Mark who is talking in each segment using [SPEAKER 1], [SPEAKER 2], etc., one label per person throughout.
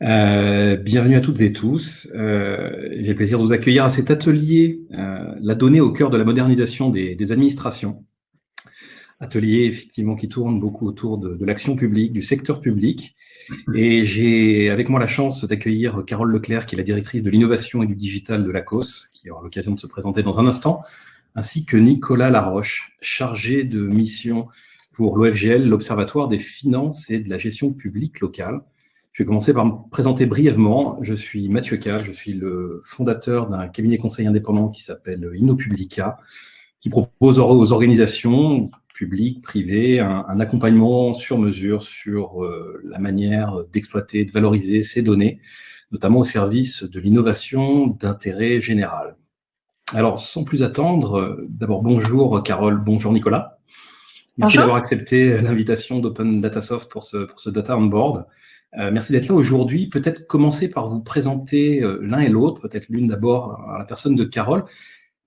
[SPEAKER 1] Bienvenue à toutes et tous. J'ai le plaisir de vous accueillir à cet atelier, la donnée au cœur de la modernisation des administrations. Atelier effectivement qui tourne beaucoup autour de l'action publique, du secteur public. Et j'ai avec moi la chance d'accueillir Carole Leclerc, qui est la directrice de l'innovation et du digital de l'ACOS, qui aura l'occasion de se présenter dans un instant, ainsi que Nicolas Laroche, chargé de mission pour l'OFGL, l'Observatoire des finances et de la gestion publique locale. Je vais commencer par me présenter brièvement. Je suis Mathieu Cale, je suis le fondateur d'un cabinet conseil indépendant qui s'appelle InnoPublica, qui propose aux organisations publiques, privées, un accompagnement sur mesure sur la manière d'exploiter, de valoriser ces données, notamment au service de l'innovation d'intérêt général. Alors, sans plus attendre, d'abord bonjour Carole, bonjour Nicolas. Merci d'avoir accepté l'invitation d'Open Datasoft pour ce Data on Board. Merci d'être là aujourd'hui. Peut-être commencer par vous présenter l'un et l'autre, peut-être l'une d'abord à la personne de Carole.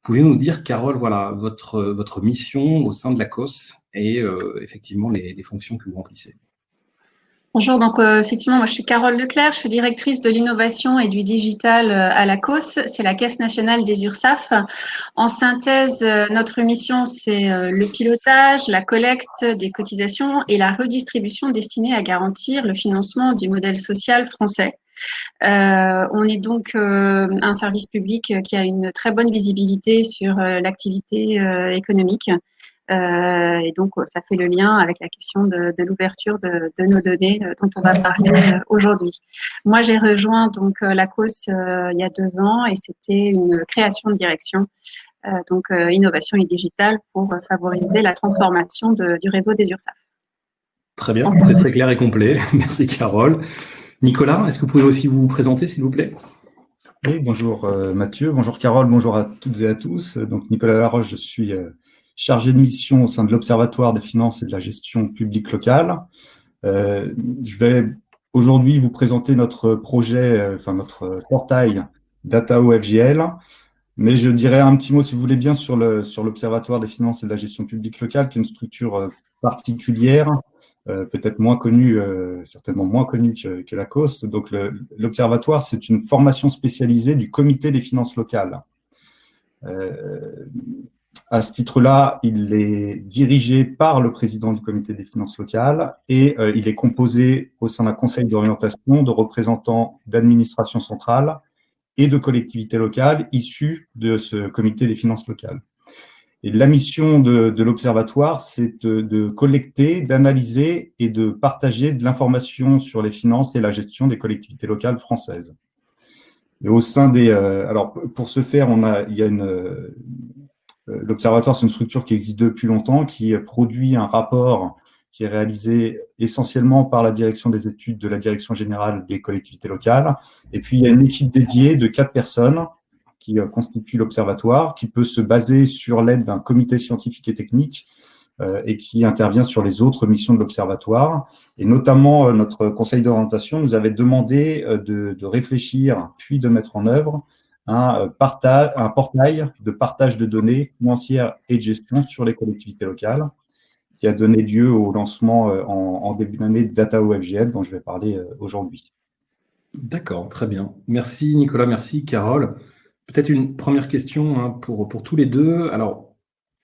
[SPEAKER 1] Pouvez-vous nous dire, Carole, voilà, votre mission au sein de l'ACOS et effectivement les fonctions que vous remplissez?
[SPEAKER 2] Bonjour, donc effectivement, moi je suis Carole Leclerc, je suis directrice de l'innovation et du digital à l'ACOS, c'est la Caisse nationale des URSSAF. En synthèse, notre mission c'est le pilotage, la collecte des cotisations et la redistribution destinée à garantir le financement du modèle social français. On est donc un service public qui a une très bonne visibilité sur l'activité économique. Et donc, ça fait le lien avec la question de l'ouverture de nos données dont on va parler aujourd'hui. Moi, j'ai rejoint donc l'ACOS il y a 2 ans et c'était une création de direction, donc innovation et digital pour favoriser la transformation du réseau des URSSAF.
[SPEAKER 1] Très bien, c'est très clair et complet. Merci Carole. Nicolas, est-ce que vous pouvez aussi vous présenter, s'il vous plaît?
[SPEAKER 3] Oui, bonjour Mathieu, bonjour Carole, bonjour à toutes et à tous. Donc Nicolas Laroche, je suis chargé de mission au sein de l'Observatoire des finances et de la gestion publique locale. Je vais aujourd'hui vous présenter notre projet, notre portail Data OFGL, mais je dirais un petit mot, si vous voulez bien, sur l'Observatoire des finances et de la gestion publique locale, qui est une structure particulière, peut-être moins connue, certainement moins connue que l'ACOS. Donc l'Observatoire, c'est une formation spécialisée du Comité des finances locales. À ce titre-là, il est dirigé par le président du comité des finances locales et il est composé au sein d'un conseil d'orientation de représentants d'administration centrale et de collectivités locales issus de ce comité des finances locales. Et la mission de l'Observatoire, c'est de collecter, d'analyser et de partager de l'information sur les finances et la gestion des collectivités locales françaises. Et au sein des… alors, pour ce faire, l'Observatoire, c'est une structure qui existe depuis longtemps, qui produit un rapport qui est réalisé essentiellement par la direction des études de la Direction générale des collectivités locales. Et puis, il y a une équipe dédiée de 4 personnes qui constitue l'Observatoire, qui peut se baser sur l'aide d'un comité scientifique et technique et qui intervient sur les autres missions de l'Observatoire. Et notamment, notre conseil d'orientation nous avait demandé de réfléchir, puis de mettre en œuvre un portail de partage de données financières et de gestion sur les collectivités locales, qui a donné lieu au lancement en début d'année de Data OFGL, dont je vais parler aujourd'hui.
[SPEAKER 1] D'accord, très bien. Merci Nicolas, merci Carole. Peut-être une première question pour tous les deux. Alors,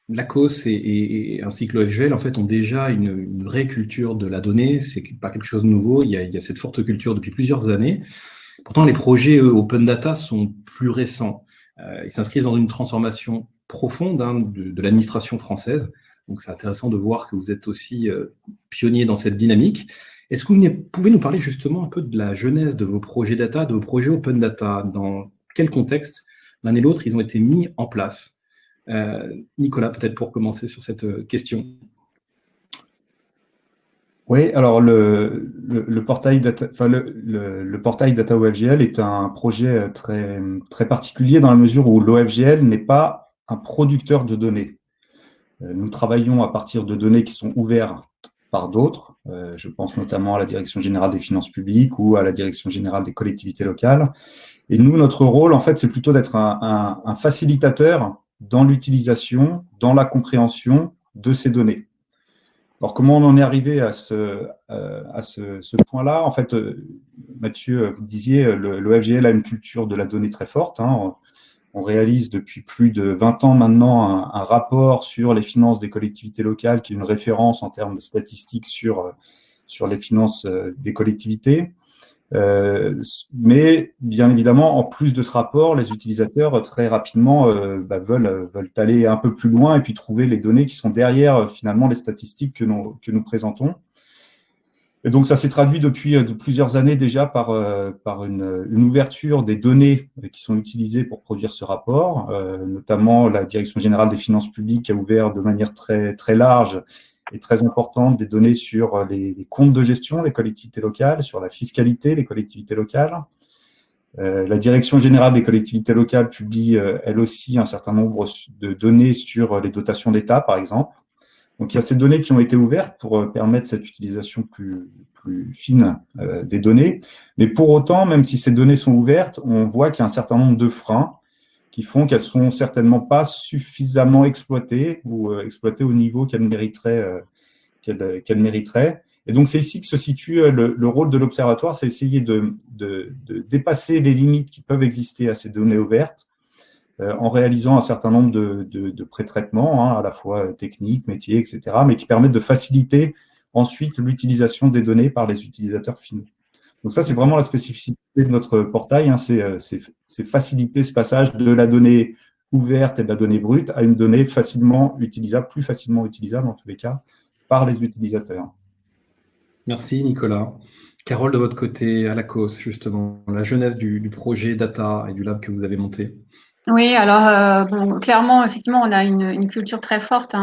[SPEAKER 1] l'ACOS et ainsi que l'OFGL, en fait, ont déjà une vraie culture de la donnée. C'est pas quelque chose de nouveau. Il y a cette forte culture depuis plusieurs années. Pourtant, les projets Open Data sont plus récents. Ils s'inscrivent dans une transformation profonde de l'administration française. Donc, c'est intéressant de voir que vous êtes aussi pionnier dans cette dynamique. Est-ce que vous pouvez nous parler justement un peu de la genèse de vos projets data, de vos projets Open Data? Dans quel contexte l'un et l'autre ils ont été mis en place? Nicolas, peut-être pour commencer sur cette question.
[SPEAKER 3] Oui, alors le portail Data OFGL est un projet très, très particulier dans la mesure où l'OFGL n'est pas un producteur de données. Nous travaillons à partir de données qui sont ouvertes par d'autres. Je pense notamment à la Direction générale des finances publiques ou à la Direction générale des collectivités locales. Et nous, notre rôle, en fait, c'est plutôt d'être un facilitateur dans l'utilisation, dans la compréhension de ces données. Alors, comment on en est arrivé à ce point-là? En fait, Mathieu, vous disiez, l'OFGL a une culture de la donnée très forte, hein. On réalise depuis plus de 20 ans maintenant un rapport sur les finances des collectivités locales, qui est une référence en termes de statistiques sur les finances des collectivités. Mais bien évidemment, en plus de ce rapport, les utilisateurs très rapidement veulent aller un peu plus loin et puis trouver les données qui sont derrière finalement les statistiques que nous présentons. Et donc, ça s'est traduit depuis de plusieurs années déjà par une ouverture des données qui sont utilisées pour produire ce rapport, notamment la Direction générale des finances publiques a ouvert de manière très, très large et très importante des données sur les comptes de gestion des collectivités locales, sur la fiscalité des collectivités locales. La Direction générale des collectivités locales publie, elle aussi, un certain nombre de données sur les dotations d'État, par exemple. Donc, il y a ces données qui ont été ouvertes pour permettre cette utilisation plus fine des données. Mais pour autant, même si ces données sont ouvertes, on voit qu'il y a un certain nombre de freins qui font qu'elles ne sont certainement pas suffisamment exploitées ou exploitées au niveau qu'elles mériteraient. Et donc, c'est ici que se situe le rôle de l'Observatoire, c'est essayer de dépasser les limites qui peuvent exister à ces données ouvertes, en réalisant un certain nombre de pré-traitements, hein, à la fois techniques, métiers, etc., mais qui permettent de faciliter ensuite l'utilisation des données par les utilisateurs finaux. Donc ça, c'est vraiment la spécificité de notre portail, hein, c'est faciliter ce passage de la donnée ouverte et de la donnée brute à une donnée facilement utilisable, plus facilement utilisable en tous les cas, par les utilisateurs.
[SPEAKER 1] Merci Nicolas. Carole, de votre côté, à la cause, justement, la jeunesse du projet Data et du lab que vous avez monté.
[SPEAKER 2] Oui, alors bon, clairement, effectivement, on a une culture très forte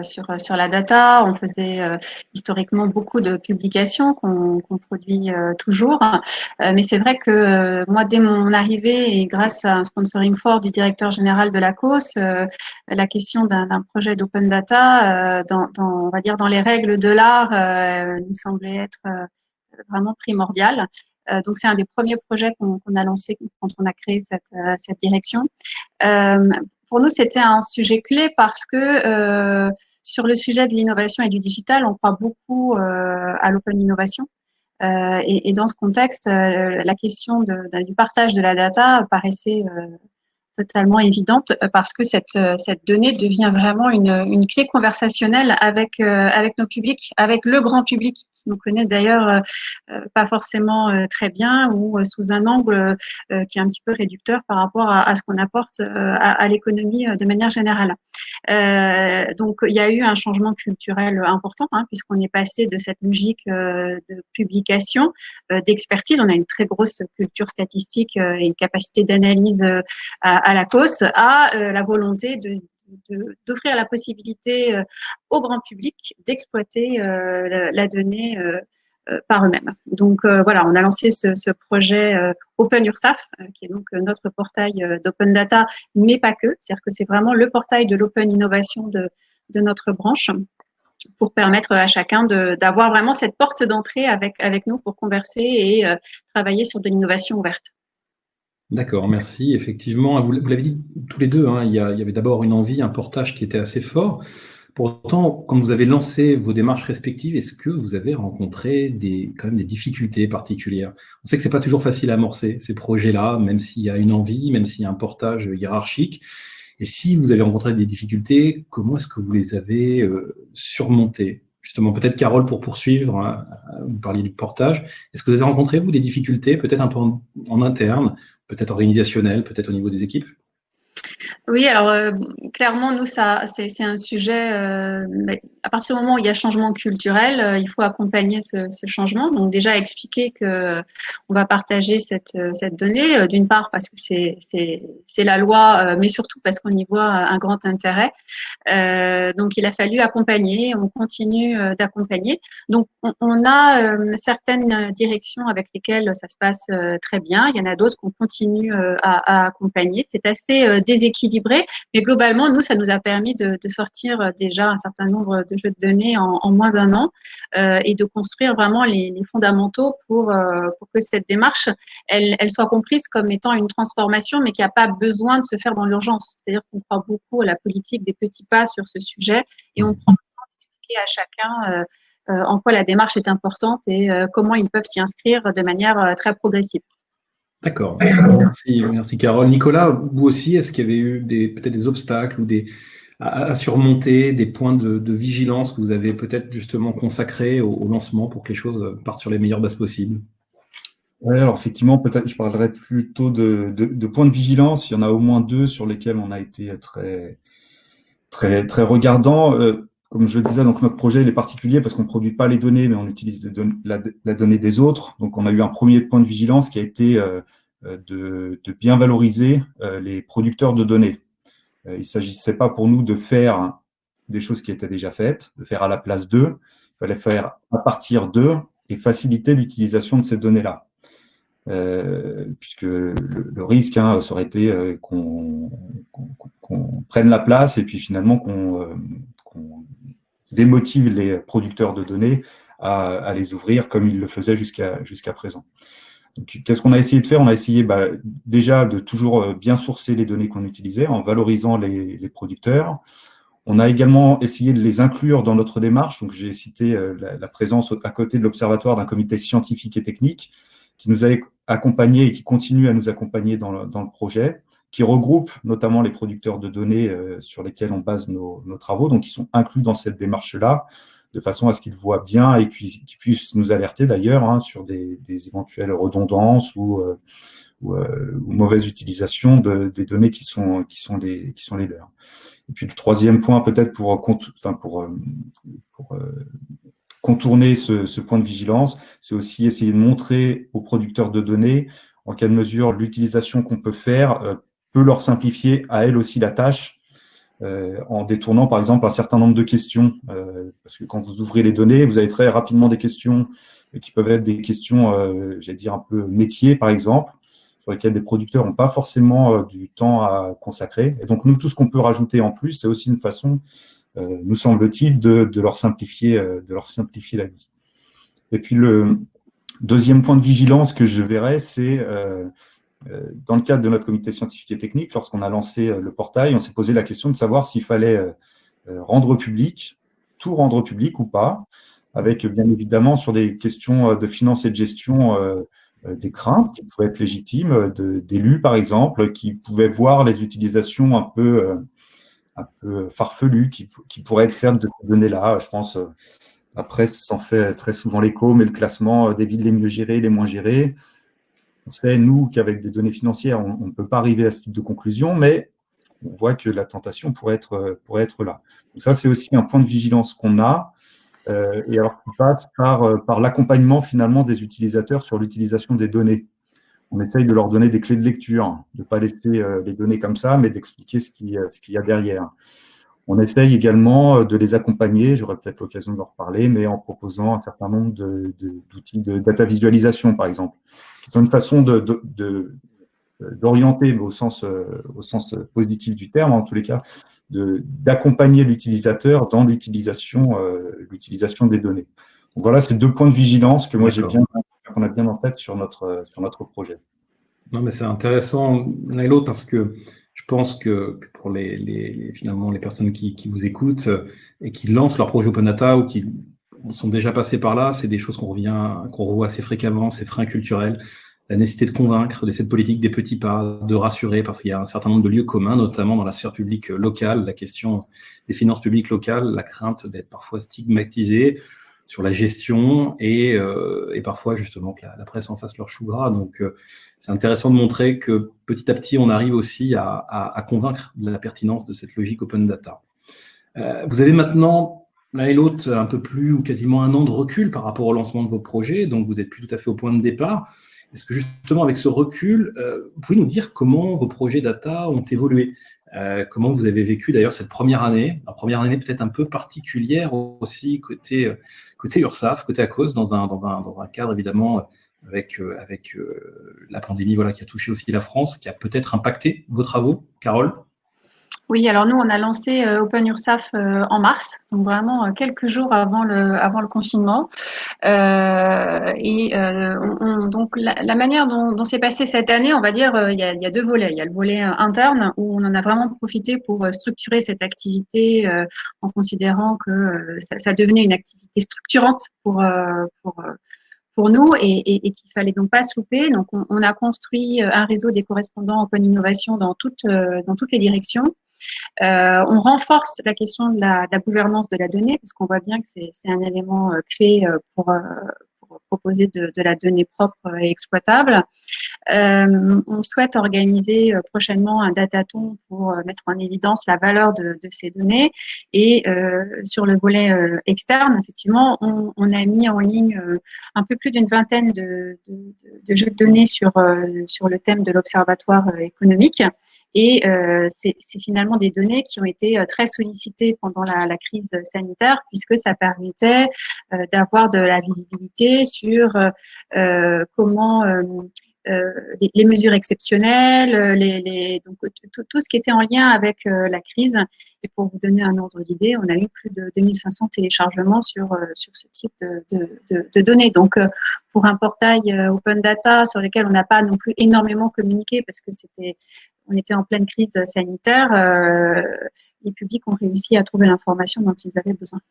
[SPEAKER 2] sur la data. On faisait historiquement beaucoup de publications qu'on produit toujours. Mais c'est vrai que moi, dès mon arrivée et grâce à un sponsoring fort du directeur général de la COS, la question d'un projet d'open data, on va dire dans les règles de l'art, nous semblait être vraiment primordiale. Donc, c'est un des premiers projets qu'on a lancé quand on a créé cette direction. Pour nous, c'était un sujet clé parce que sur le sujet de l'innovation et du digital, on croit beaucoup à l'open innovation. Et dans ce contexte, la question du partage de la data paraissait totalement évidente parce que cette donnée devient vraiment une clé conversationnelle avec nos publics, avec le grand public qui nous connaît d'ailleurs pas forcément très bien ou sous un angle qui est un petit peu réducteur par rapport à ce qu'on apporte à l'économie de manière générale. Donc il y a eu un changement culturel important, hein, puisqu'on est passé de cette logique de publication, d'expertise. On a une très grosse culture statistique et une capacité d'analyse à la COS, à la volonté d'offrir la possibilité au grand public d'exploiter la donnée par eux-mêmes. Donc voilà, on a lancé ce projet Open URSAF, qui est donc notre portail d'open data, mais pas que. C'est-à-dire que c'est vraiment le portail de l'open innovation de notre branche, pour permettre à chacun d'avoir vraiment cette porte d'entrée avec nous pour converser et travailler sur de l'innovation ouverte.
[SPEAKER 1] D'accord, merci. Effectivement, vous l'avez dit tous les deux, hein, il y avait d'abord une envie, un portage qui était assez fort. Pourtant, quand vous avez lancé vos démarches respectives, est-ce que vous avez rencontré quand même des difficultés particulières? On sait que c'est pas toujours facile à amorcer ces projets-là, même s'il y a une envie, même s'il y a un portage hiérarchique. Et si vous avez rencontré des difficultés, comment est-ce que vous les avez surmontées? Justement, peut-être Carole, pour poursuivre, hein, vous parliez du portage. Est-ce que vous avez rencontré, vous, des difficultés, peut-être un peu en interne, peut-être organisationnelles, peut-être au niveau des équipes?
[SPEAKER 2] Oui, alors clairement, nous, c'est un sujet. À partir du moment où il y a changement culturel, il faut accompagner ce changement. Donc déjà expliquer que on va partager cette donnée, d'une part parce que c'est la loi, mais surtout parce qu'on y voit un grand intérêt. Donc il a fallu accompagner. On continue d'accompagner. Donc on a certaines directions avec lesquelles ça se passe très bien. Il y en a d'autres qu'on continue à accompagner. C'est assez déséquilibré, mais globalement, nous, ça nous a permis de sortir déjà un certain nombre de jeux de données en moins d'un an et de construire vraiment les fondamentaux pour que cette démarche, elle soit comprise comme étant une transformation, mais qui n'a pas besoin de se faire dans l'urgence. C'est-à-dire qu'on croit beaucoup à la politique des petits pas sur ce sujet et on prend expliquer à chacun en quoi la démarche est importante et comment ils peuvent s'y inscrire de manière très progressive.
[SPEAKER 1] D'accord. Merci Carole. Nicolas, vous aussi, est-ce qu'il y avait eu peut-être des obstacles ou à surmonter, des points de vigilance que vous avez peut-être justement consacrés au lancement pour que les choses partent sur les meilleures bases possibles?
[SPEAKER 3] Ouais, alors effectivement, peut-être je parlerai plutôt de points de vigilance. Il y en a au moins 2 sur lesquels on a été très, très, très regardant. Comme je le disais, donc notre projet il est particulier parce qu'on ne produit pas les données, mais on utilise la donnée des autres. Donc on a eu un premier point de vigilance qui a été de bien valoriser les producteurs de données. Il ne s'agissait pas pour nous de faire des choses qui étaient déjà faites, de faire à la place d'eux. Il fallait faire à partir d'eux et faciliter l'utilisation de ces données-là. Puisque le risque, ça aurait été qu'on prenne la place et puis finalement qu'on démotive les producteurs de données à les ouvrir comme ils le faisaient jusqu'à présent. Donc, qu'est-ce qu'on a essayé de faire? On a essayé déjà de toujours bien sourcer les données qu'on utilisait en valorisant les producteurs. On a également essayé de les inclure dans notre démarche. Donc, j'ai cité la présence à côté de l'Observatoire d'un comité scientifique et technique qui nous a accompagnés et qui continue à nous accompagner dans le projet, qui regroupe notamment les producteurs de données sur lesquels on base nos travaux, donc ils sont inclus dans cette démarche-là, de façon à ce qu'ils voient bien et qu'ils puissent nous alerter d'ailleurs sur des éventuelles redondances ou mauvaise utilisation des données qui sont les leurs. Et puis le troisième point, peut-être pour contourner ce point de vigilance, c'est aussi essayer de montrer aux producteurs de données en quelle mesure l'utilisation qu'on peut faire peut leur simplifier à elles aussi la tâche en détournant par exemple un certain nombre de questions. Parce que quand vous ouvrez les données, vous avez très rapidement des questions qui peuvent être des questions, j'allais dire un peu métiers par exemple, sur lesquelles les producteurs n'ont pas forcément du temps à consacrer. Et donc nous, tout ce qu'on peut rajouter en plus, c'est aussi une façon nous semble-t-il, de leur simplifier la vie. Et puis le deuxième point de vigilance que je verrais, c'est dans le cadre de notre comité scientifique et technique, lorsqu'on a lancé le portail, on s'est posé la question de savoir s'il fallait tout rendre public ou pas, avec bien évidemment sur des questions de finance et de gestion des craintes qui pouvaient être légitimes, d'élus par exemple, qui pouvaient voir les utilisations un peu farfelues qui pourraient être faites de ces données-là. Je pense, la presse s'en fait très souvent l'écho, mais le classement des villes les mieux gérées, les moins gérées, on sait, nous, qu'avec des données financières, on ne peut pas arriver à ce type de conclusion, mais on voit que la tentation pourrait être là. Donc ça, c'est aussi un point de vigilance qu'on a, et alors qui passe par l'accompagnement finalement des utilisateurs sur l'utilisation des données. On essaye de leur donner des clés de lecture, de ne pas laisser les données comme ça, mais d'expliquer ce qu'il y a derrière. On essaye également de les accompagner, j'aurai peut-être l'occasion de leur reparler, mais en proposant un certain nombre d'outils de data visualisation, par exemple, qui sont une façon d'orienter, mais au sens positif du terme, en tous les cas, d'accompagner l'utilisateur dans l'utilisation des données. Donc voilà, c'est 2 points de vigilance que moi qu'on a bien en tête sur notre projet.
[SPEAKER 1] Non, mais c'est intéressant l'un et l'autre parce que je pense que pour finalement les personnes qui vous écoutent et qui lancent leur projet Open Data ou qui sont déjà passés par là, c'est des choses qu'on revoit assez fréquemment, c'est frein culturel, la nécessité de convaincre, d'essayer de politique des petits pas, de rassurer, parce qu'il y a un certain nombre de lieux communs, notamment dans la sphère publique locale, la question des finances publiques locales, la crainte d'être parfois stigmatisé sur la gestion et parfois justement que la presse en fasse leur chou gras. Donc c'est intéressant de montrer que petit à petit on arrive aussi à convaincre de la pertinence de cette logique open data. Vous avez maintenant l'un et l'autre un peu plus ou quasiment 1 an de recul par rapport au lancement de vos projets, donc vous n'êtes plus tout à fait au point de départ. Est-ce que justement avec ce recul, vous pouvez nous dire comment vos projets data ont évolué? Comment vous avez vécu d'ailleurs cette première année, la première année peut-être un peu particulière aussi côté URSAF, côté ACOS, dans un cadre évidemment avec la pandémie qui a touché aussi la France, qui a peut-être impacté vos travaux, Carole?
[SPEAKER 2] Oui, alors nous, on a lancé Open URSAF en mars, donc vraiment quelques jours avant le confinement. Donc la manière dont s'est passée cette année, on va dire, il y a deux volets. Il y a le volet interne où on en a vraiment profité pour structurer cette activité en considérant que ça devenait une activité structurante pour nous et qu'il fallait donc pas se louper. Donc on a construit un réseau des correspondants Open Innovation dans toutes les directions. On renforce la question de la gouvernance de la donnée parce qu'on voit bien que c'est un élément clé pour proposer de la donnée propre et exploitable. On souhaite organiser prochainement un datathon pour mettre en évidence la valeur de ces données. Et sur le volet externe, effectivement, on a mis en ligne un peu plus d'une vingtaine de jeux de données sur le thème de l'observatoire économique. Et c'est finalement des données qui ont été très sollicitées pendant la crise sanitaire, puisque ça permettait d'avoir de la visibilité sur comment les mesures exceptionnelles, donc tout ce qui était en lien avec la crise. Et pour vous donner un ordre d'idée, on a eu plus de 2500 téléchargements sur ce type de données. Donc, pour un portail open data sur lequel on n'a pas non plus énormément communiqué parce que on était en pleine crise sanitaire, les publics ont réussi à trouver l'information dont ils avaient besoin.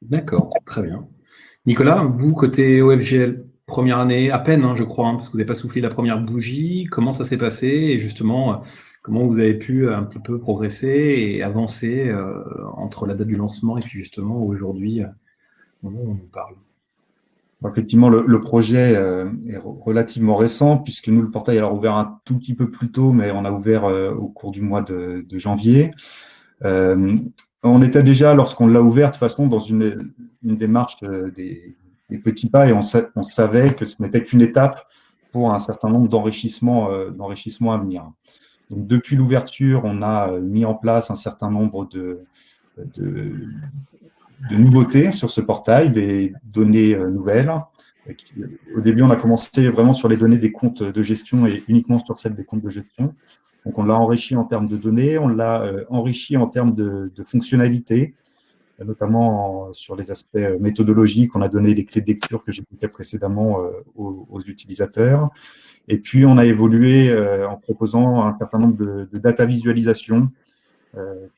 [SPEAKER 1] D'accord, très bien. Nicolas, vous, côté OFGL, première année, à peine, je crois, parce que vous n'avez pas soufflé la première bougie. Comment ça s'est passé et justement, comment vous avez pu un petit peu progresser et avancer entre la date du lancement et puis justement aujourd'hui, au moment où on nous parle?
[SPEAKER 3] Effectivement, le projet est relativement récent puisque nous, le portail a ouvert un tout petit peu plus tôt, mais on a ouvert au cours du mois de janvier. On était déjà, lorsqu'on l'a ouvert, de toute façon, dans une démarche des petits pas et on savait que ce n'était qu'une étape pour un certain nombre d'enrichissements à venir. Donc, depuis l'ouverture, on a mis en place un certain nombre de nouveautés sur ce portail, des données nouvelles. Au début, on a commencé vraiment sur les données des comptes de gestion et uniquement sur celles des comptes de gestion. Donc, on l'a enrichi en termes de données, on l'a enrichi en termes de fonctionnalités, notamment sur les aspects méthodologiques. On a donné les clés de lecture que j'évoquais précédemment aux utilisateurs. Et puis, on a évolué en proposant un certain nombre de data visualisation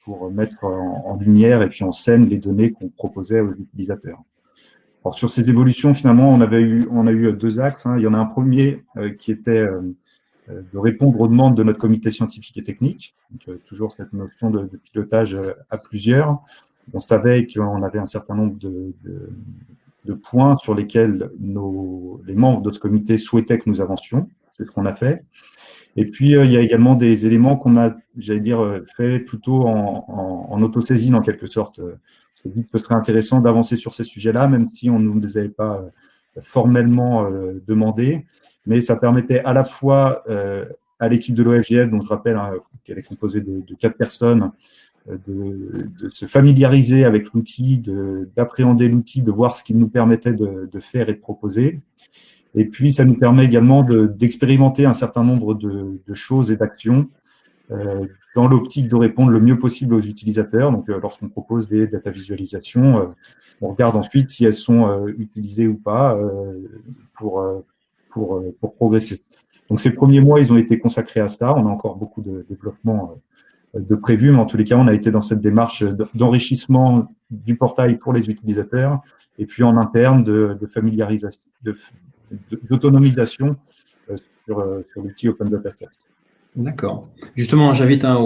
[SPEAKER 3] pour mettre en lumière et puis en scène les données qu'on proposait aux utilisateurs. Alors, sur ces évolutions, finalement, on a eu deux axes. Il y en a un premier qui était de répondre aux demandes de notre comité scientifique et technique. Donc, toujours cette notion de pilotage à plusieurs. On savait qu'on avait un certain nombre de points sur lesquels les membres de ce comité souhaitaient que nous avancions. C'est ce qu'on a fait. Et puis, il y a également des éléments qu'on a, j'allais dire, fait plutôt en autosaisine, en quelque sorte. On s'est dit que ce serait intéressant d'avancer sur ces sujets-là, même si on ne nous les avait pas formellement demandés. Mais ça permettait à la fois à l'équipe de l'OFGL, dont je rappelle qu'elle est composée de 4 personnes, de se familiariser avec l'outil, d'appréhender l'outil, de voir ce qu'il nous permettait de faire et de proposer. Et puis, ça nous permet également d'expérimenter un certain nombre de choses et d'actions dans l'optique de répondre le mieux possible aux utilisateurs. Donc, lorsqu'on propose des data visualisations, on regarde ensuite si elles sont utilisées ou pas pour progresser. Donc, ces premiers mois, ils ont été consacrés à ça. On a encore beaucoup de développement de prévu, mais en tous les cas, on a été dans cette démarche d'enrichissement du portail pour les utilisateurs et puis en interne de familiarisation, d'autonomisation sur l'outil Open Data Soft.
[SPEAKER 1] D'accord. Justement, j'invite à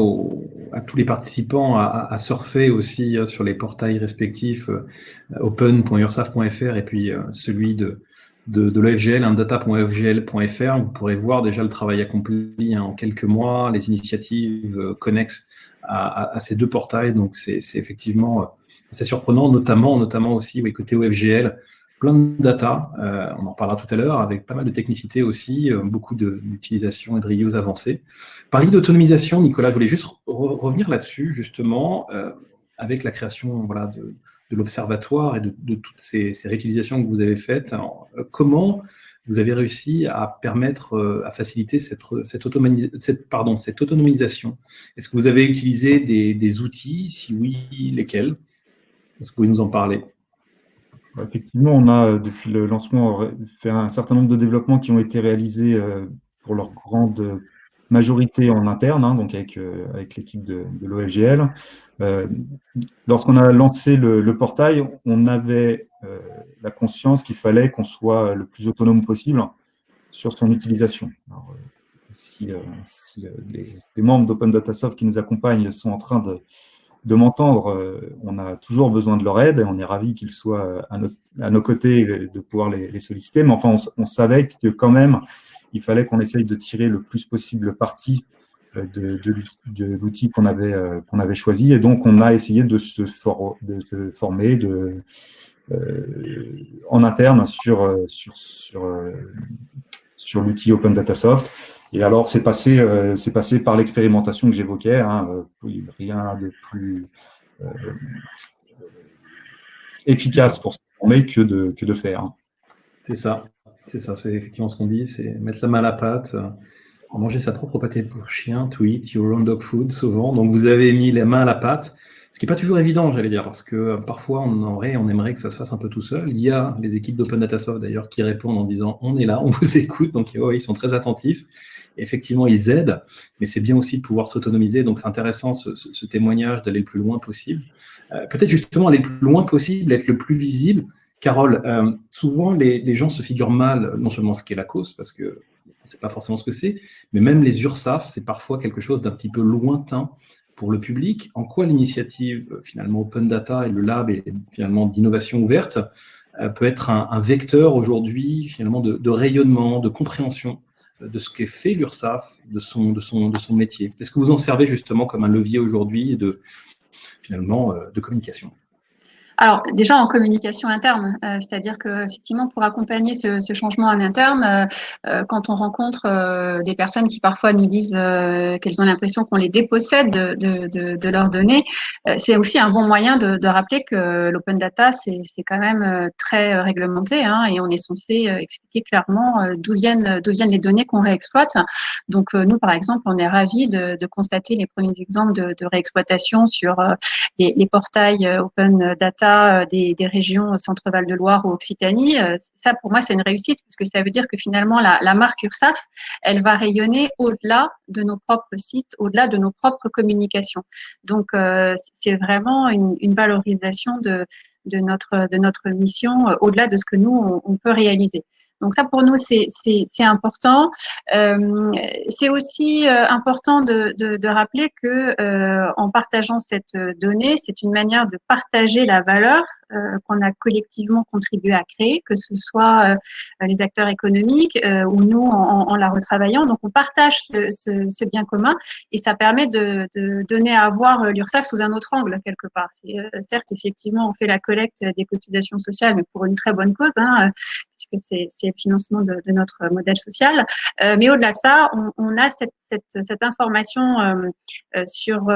[SPEAKER 1] tous les participants à surfer aussi sur les portails respectifs open.ursaf.fr et puis celui de l'OFGL, data.ofgl.fr. Vous pourrez voir déjà le travail accompli en quelques mois, les initiatives connexes à ces deux portails. Donc, c'est effectivement assez surprenant, notamment aussi côté OFGL. Plein de data, on en parlera tout à l'heure, avec pas mal de technicité aussi, beaucoup d'utilisation et de reuse avancée. Parler d'autonomisation, Nicolas, je voulais juste revenir là-dessus, justement, avec la création de l'observatoire et de toutes ces réutilisations que vous avez faites. Alors, comment vous avez réussi à permettre, à faciliter cette autonomisation. Est-ce que vous avez utilisé des outils? Si oui, lesquels? Est-ce que vous pouvez nous en parler?
[SPEAKER 3] Effectivement, on a, depuis le lancement, fait un certain nombre de développements qui ont été réalisés pour leur grande majorité en interne, hein, donc avec l'équipe de l'OLGL. Lorsqu'on a lancé le portail, on avait la conscience qu'il fallait qu'on soit le plus autonome possible sur son utilisation. Alors, si les membres d'Open Data Soft qui nous accompagnent sont en train de m'entendre, on a toujours besoin de leur aide et on est ravis qu'ils soient à nos côtés, de pouvoir les solliciter. Mais enfin, on savait que quand même, il fallait qu'on essaye de tirer le plus possible parti de l'outil qu'on avait choisi. Et donc, on a essayé de se former en interne sur l'outil Open Data Soft. Et alors, c'est passé par l'expérimentation que j'évoquais, hein, rien de plus efficace pour se former que de faire.
[SPEAKER 1] C'est ça, c'est effectivement ce qu'on dit, c'est mettre la main à la pâte, manger sa propre pâté pour chien, to eat your own dog food, souvent. Donc, vous avez mis les mains à la pâte, ce qui n'est pas toujours évident, j'allais dire, parce que parfois, on aimerait que ça se fasse un peu tout seul. Il y a les équipes d'Open Data Soft, d'ailleurs, qui répondent en disant « on est là, on vous écoute », donc ils sont très attentifs. Et effectivement, ils aident, mais c'est bien aussi de pouvoir s'autonomiser. Donc, c'est intéressant, ce témoignage, d'aller le plus loin possible. Peut-être justement aller le plus loin possible, être le plus visible. Carole, souvent, les gens se figurent mal, non seulement ce qu'est la cause, parce que on ne sait pas forcément ce que c'est, mais même les URSAF, c'est parfois quelque chose d'un petit peu lointain pour le public. En quoi l'initiative, finalement, Open Data et le lab, et finalement d'innovation ouverte, peut être un vecteur aujourd'hui, finalement, de rayonnement, de compréhension de ce qu'est fait l'URSAF, de son métier. Est-ce que vous en servez justement comme un levier aujourd'hui finalement, de communication?
[SPEAKER 2] Alors, déjà en communication interne, c'est-à-dire qu'effectivement, pour accompagner ce changement en interne, quand on rencontre des personnes qui parfois nous disent qu'elles ont l'impression qu'on les dépossède de leurs données, c'est aussi un bon moyen de rappeler que l'open data, c'est quand même très réglementé, hein, et on est censé expliquer clairement d'où viennent les données qu'on réexploite. Donc, nous, par exemple, on est ravis de constater les premiers exemples de réexploitation sur les portails open data des régions Centre-Val de Loire ou Occitanie. Ça, pour moi, c'est une réussite parce que ça veut dire que finalement, la marque URSAF, elle va rayonner au-delà de nos propres sites, au-delà de nos propres communications. Donc, c'est vraiment une valorisation de notre mission au-delà de ce que nous, on peut réaliser. Donc ça, pour nous, c'est important. C'est aussi important de rappeler que en partageant cette donnée, c'est une manière de partager la valeur qu'on a collectivement contribué à créer, que ce soit les acteurs économiques ou nous en la retravaillant. Donc on partage ce bien commun et ça permet de donner à voir l'URSSAF sous un autre angle quelque part. Certes, effectivement, on fait la collecte des cotisations sociales, mais pour une très bonne cause, hein, puisque c'est le financement de notre modèle social. Mais au-delà de ça, on a cette information sur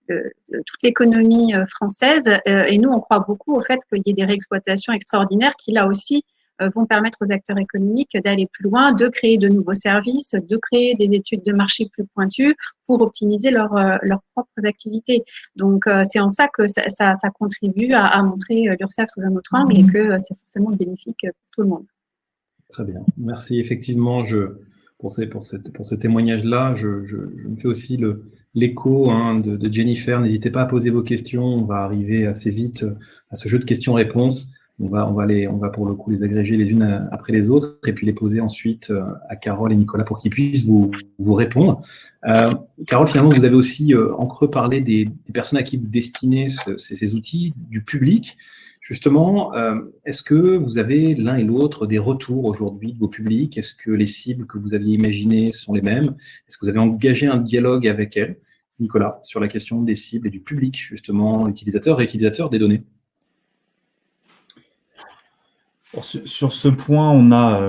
[SPEAKER 2] toute l'économie française. Et nous, on croit beaucoup au fait qu'il y ait des réexploitations extraordinaires qui, là aussi, vont permettre aux acteurs économiques d'aller plus loin, de créer de nouveaux services, de créer des études de marché plus pointues pour optimiser leurs propres activités. Donc, c'est en ça que ça contribue à montrer l'URSSAF sous un autre angle et que c'est forcément bénéfique pour tout le monde.
[SPEAKER 1] Très bien. Merci. Effectivement, pour ces témoignages-là, je me fais aussi l'écho de Jennifer. N'hésitez pas à poser vos questions. On va arriver assez vite à ce jeu de questions-réponses. On va pour le coup les agréger les unes après les autres et puis les poser ensuite à Carole et Nicolas pour qu'ils puissent vous répondre. Carole, finalement, vous avez aussi en creux parlé des personnes à qui vous destinez ces outils, du public. Justement, est-ce que vous avez l'un et l'autre des retours aujourd'hui de vos publics? Est-ce que les cibles que vous aviez imaginées sont les mêmes? Est-ce que vous avez engagé un dialogue avec elles, Nicolas, sur la question des cibles et du public, justement, utilisateurs et utilisateurs des données?
[SPEAKER 3] Sur ce point, on a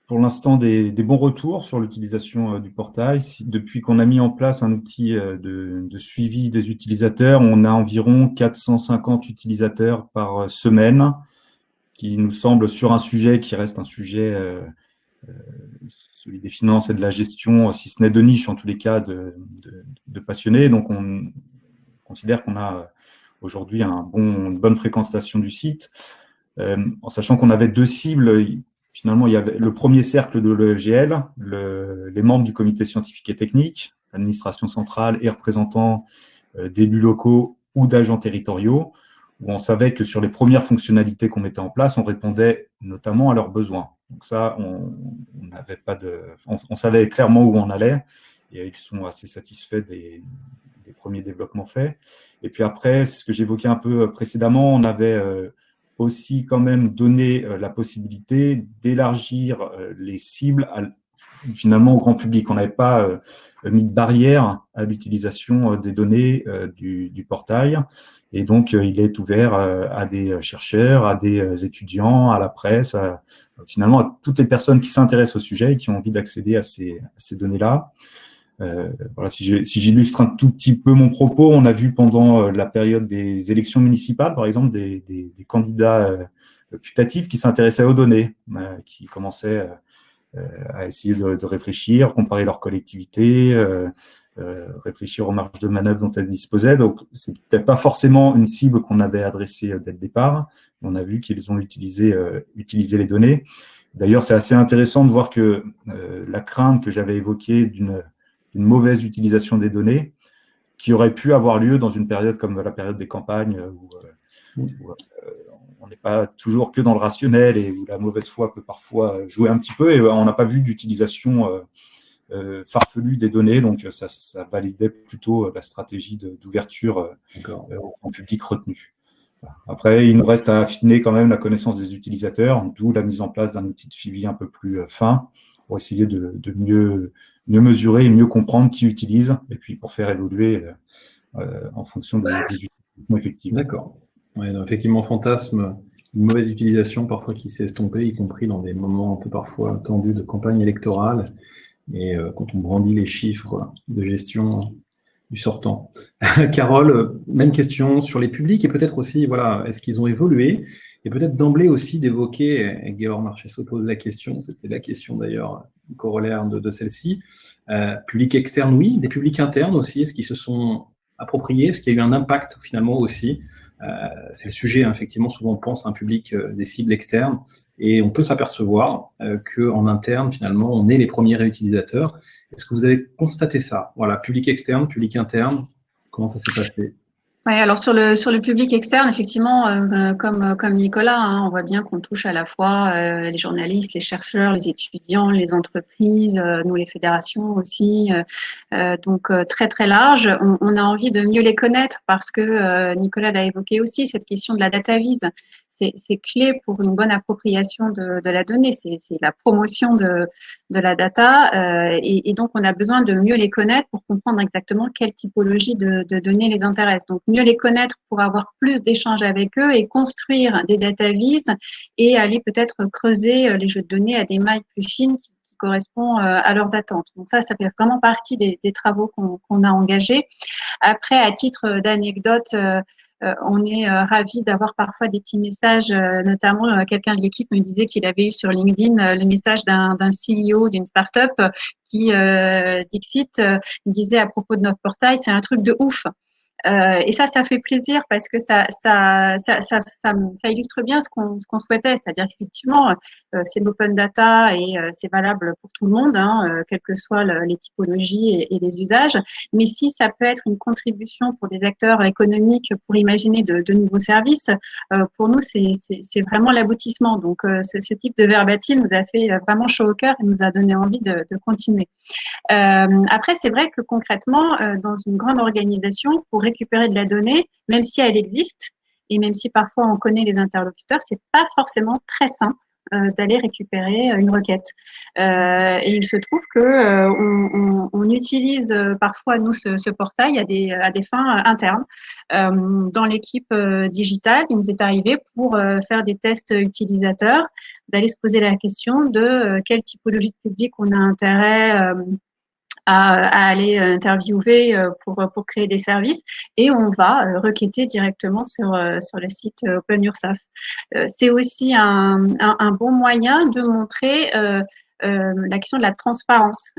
[SPEAKER 3] pour l'instant des bons retours sur l'utilisation du portail. Depuis qu'on a mis en place un outil de suivi des utilisateurs, on a environ 450 utilisateurs par semaine qui nous semble, sur un sujet qui reste un sujet, celui des finances et de la gestion, si ce n'est de niche, en tous les cas, de passionnés. Donc, on considère qu'on a aujourd'hui une bonne fréquentation du site, en sachant qu'on avait 2 cibles. Finalement, il y avait le premier cercle de l'EFGL, les membres du comité scientifique et technique, l'administration centrale et représentants d'élus locaux ou d'agents territoriaux, où on savait que sur les premières fonctionnalités qu'on mettait en place, on répondait notamment à leurs besoins. Donc ça, on savait clairement où on allait, et ils sont assez satisfaits des premiers développements faits. Et puis après, ce que j'évoquais un peu précédemment, on avait aussi quand même donné la possibilité d'élargir les cibles finalement au grand public. On n'avait pas mis de barrière à l'utilisation des données du portail, et donc il est ouvert à des chercheurs, à des étudiants, à la presse, finalement à toutes les personnes qui s'intéressent au sujet et qui ont envie d'accéder à ces données-là. Voilà, si j'illustre un tout petit peu mon propos, on a vu pendant la période des élections municipales, par exemple, des candidats putatifs qui s'intéressaient aux données, qui commençaient à essayer de réfléchir, comparer leur collectivité, réfléchir aux marges de manœuvre dont elles disposaient. Donc, c'est peut-être pas forcément une cible qu'on avait adressée dès le départ. On a vu qu'ils ont utilisé les données. D'ailleurs, c'est assez intéressant de voir que la crainte que j'avais évoquée d'une mauvaise utilisation des données, qui aurait pu avoir lieu dans une période comme la période des campagnes, où on n'est pas toujours que dans le rationnel et où la mauvaise foi peut parfois jouer un petit peu, et on n'a pas vu d'utilisation farfelue des données, donc ça validait plutôt la stratégie d'ouverture en public retenue. Après, il nous reste à affiner quand même la connaissance des utilisateurs, d'où la mise en place d'un outil de suivi un peu plus fin, pour essayer de mieux mesurer et mieux comprendre qui utilise, et puis pour faire évoluer en fonction des utilisations effectives.
[SPEAKER 1] D'accord. Ouais, donc, effectivement, fantasme, une mauvaise utilisation parfois qui s'est estompée, y compris dans des moments un peu parfois tendus de campagne électorale, et quand on brandit les chiffres de gestion du sortant. Carole, même question sur les publics, et peut-être aussi, voilà, est-ce qu'ils ont évolué? Et peut-être d'emblée aussi d'évoquer, et Georg Marchesso pose la question, c'était la question d'ailleurs corollaire de celle-ci, public externe, oui, des publics internes aussi, est-ce qu'ils se sont appropriés, est-ce qu'il y a eu un impact finalement aussi? C'est le sujet, hein, effectivement, souvent on pense à un public des cibles externes, et on peut s'apercevoir qu'en interne, finalement, on est les premiers réutilisateurs. Est-ce que vous avez constaté ça? Voilà, public externe, public interne, comment ça s'est passé?
[SPEAKER 2] Ouais, alors sur le public externe, effectivement, comme Nicolas, hein, on voit bien qu'on touche à la fois les journalistes, les chercheurs, les étudiants, les entreprises, nous les fédérations aussi, donc très très large. On a envie de mieux les connaître parce que Nicolas l'a évoqué aussi, cette question de la data vise. C'est clé pour une bonne appropriation de la donnée, c'est la promotion de la data, et donc on a besoin de mieux les connaître pour comprendre exactement quelle typologie de données les intéresse. Donc mieux les connaître pour avoir plus d'échanges avec eux et construire des data vises et aller peut-être creuser les jeux de données à des mailles plus fines qui correspondent à leurs attentes. Donc ça fait vraiment partie des travaux qu'on a engagés. Après, à titre d'anecdote, on est ravis d'avoir parfois des petits messages, notamment quelqu'un de l'équipe me disait qu'il avait eu sur LinkedIn le message d'un CEO d'une start-up qui, Dixit, disait à propos de notre portail, c'est un truc de ouf. Et ça fait plaisir parce que ça illustre bien ce qu'on souhaitait, c'est-à-dire qu'effectivement, c'est l'open data et c'est valable pour tout le monde, hein, quelles que soient les typologies et les usages. Mais si ça peut être une contribution pour des acteurs économiques pour imaginer de nouveaux services, pour nous, c'est vraiment l'aboutissement. Donc, ce type de verbatim nous a fait vraiment chaud au cœur et nous a donné envie de continuer. Après, c'est vrai que concrètement, dans une grande organisation, pour récupérer de la donnée, même si elle existe, et même si parfois on connaît les interlocuteurs, c'est pas forcément très simple d'aller récupérer une requête. Et il se trouve que on utilise parfois nous ce portail à des fins internes. Dans l'équipe digitale, il nous est arrivé pour faire des tests utilisateurs, d'aller se poser la question de quelle typologie de public on a intérêt à aller interviewer pour créer des services, et on va requêter directement sur le site OpenURSAF. C'est aussi un bon moyen de montrer la question de la transparence.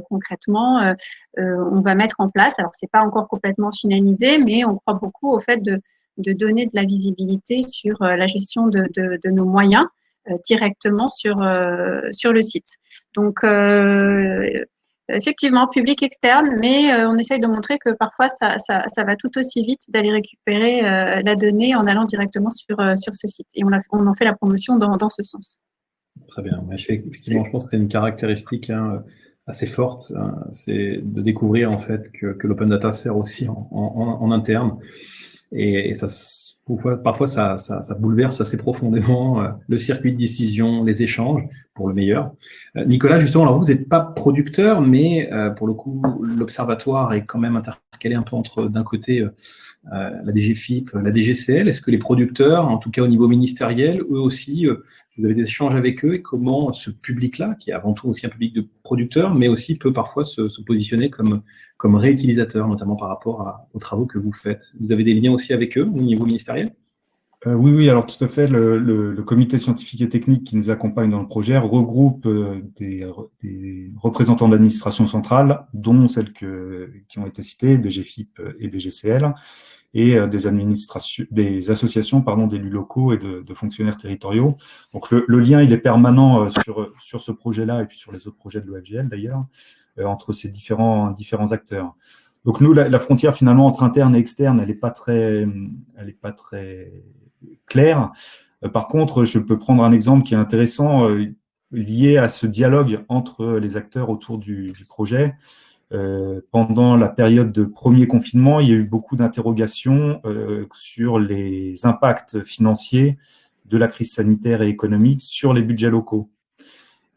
[SPEAKER 2] Concrètement, on va mettre en place, alors c'est pas encore complètement finalisé, mais on croit beaucoup au fait de donner de la visibilité sur la gestion de nos moyens directement sur le site. Donc, effectivement, public externe, mais on essaye de montrer que parfois ça va tout aussi vite d'aller récupérer la donnée en allant directement sur ce site. Et on en fait la promotion dans ce sens.
[SPEAKER 1] Très bien. Effectivement, je pense que c'est une caractéristique assez forte, hein, c'est de découvrir en fait que l'open data sert aussi en interne. Et ça, parfois, ça bouleverse assez profondément le circuit de décision, les échanges, pour le meilleur. Nicolas, justement, alors vous n'êtes pas producteur, mais pour le coup, l'observatoire est quand même intercalé un peu entre, d'un côté, la DGFiP, la DGCL. Est-ce que les producteurs, en tout cas au niveau ministériel, eux aussi, vous avez des échanges avec eux, et comment ce public-là, qui est avant tout aussi un public de producteurs, mais aussi peut parfois se positionner comme réutilisateur, notamment par rapport aux travaux que vous faites. Vous avez des liens aussi avec eux au niveau ministériel?
[SPEAKER 3] Oui, alors tout à fait. Le comité scientifique et technique qui nous accompagne dans le projet regroupe des représentants d'administration centrale, dont celles qui ont été citées, DGFiP et DGCL, et des associations d'élus locaux et de fonctionnaires territoriaux. Donc le lien, il est permanent sur ce projet-là et puis sur les autres projets de l'OFGL d'ailleurs, entre ces différents acteurs. Donc nous, la frontière finalement entre interne et externe, elle n'est pas très claire. Par contre, je peux prendre un exemple qui est intéressant lié à ce dialogue entre les acteurs autour du projet. Pendant la période de premier confinement, il y a eu beaucoup d'interrogations sur les impacts financiers de la crise sanitaire et économique sur les budgets locaux.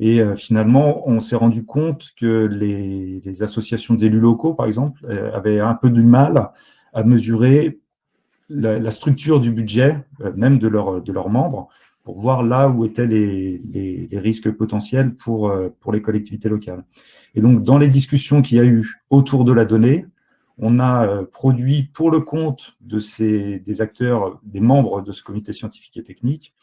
[SPEAKER 3] Et finalement, on s'est rendu compte que les associations d'élus locaux, par exemple, avaient un peu du mal à mesurer la structure du budget, même de leurs membres, pour voir là où étaient les risques potentiels pour les collectivités locales. Et donc, dans les discussions qu'il y a eu autour de la donnée, on a produit pour le compte des acteurs, des membres de ce comité scientifique et technique,